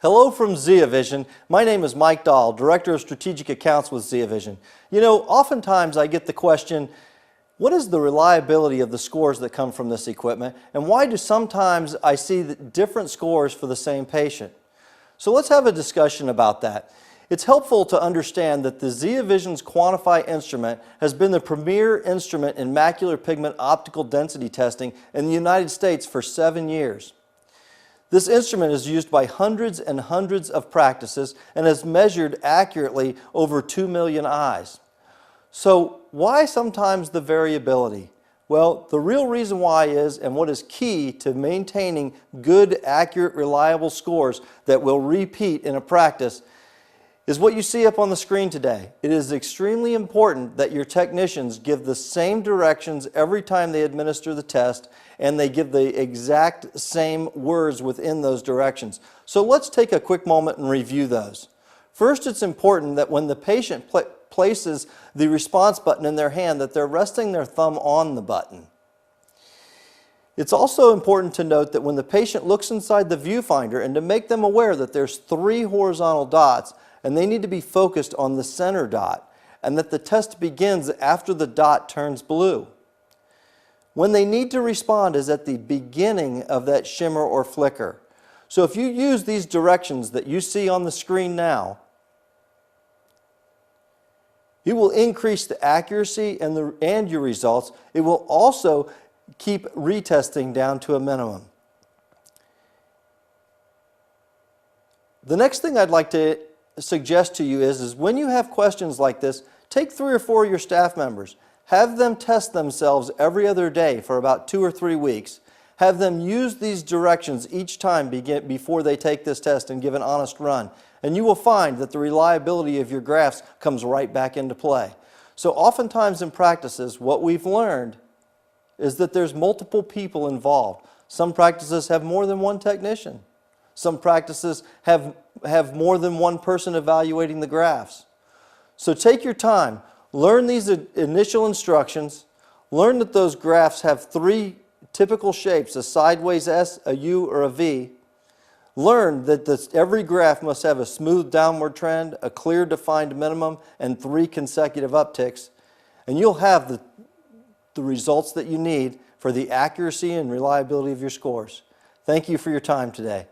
Hello from ZiaVision. My name is Mike Dahl, Director of Strategic Accounts with ZiaVision. You know, oftentimes I get the question, what is the reliability of the scores that come from this equipment, and why do sometimes I see different scores for the same patient? So let's have a discussion about that. It's helpful to understand that the ZiaVision's Quantify instrument has been the premier instrument in macular pigment optical density testing in the United States for 7 years. This instrument is used by hundreds and hundreds of practices and has measured accurately over 2 million eyes. So why sometimes the variability? Well, the real reason why is, and what is key to maintaining good, accurate, reliable scores that will repeat in a practice, is what you see up on the screen today. It is extremely important that your technicians give the same directions every time they administer the test, and they give the exact same words within those directions. So let's take a quick moment and review those. First, it's important that when the patient places the response button in their hand, that they're resting their thumb on the button. It's also important to note that when the patient looks inside the viewfinder, and to make them aware that there's 3 horizontal dots, and they need to be focused on the center dot, and that the test begins after the dot turns blue. When they need to respond is at the beginning of that shimmer or flicker. So if you use these directions that you see on the screen now, it will increase the accuracy and your results. It will also keep retesting down to a minimum. The next thing I'd like to suggest to you is when you have questions like this, take 3 or 4 of your staff members. Have them test themselves every other day for about 2 or 3 weeks. Have them use these directions each time before they take this test and give an honest run. And you will find that the reliability of your graphs comes right back into play. So oftentimes in practices, what we've learned is that there's multiple people involved. Some practices have more than one technician. Some practices have more than one person evaluating the graphs. So take your time. Learn these initial instructions. Learn that those graphs have 3 typical shapes, a sideways S, a U, or a V. Learn that every graph must have a smooth downward trend, a clear defined minimum, and 3 consecutive upticks. And you'll have the results that you need for the accuracy and reliability of your scores. Thank you for your time today.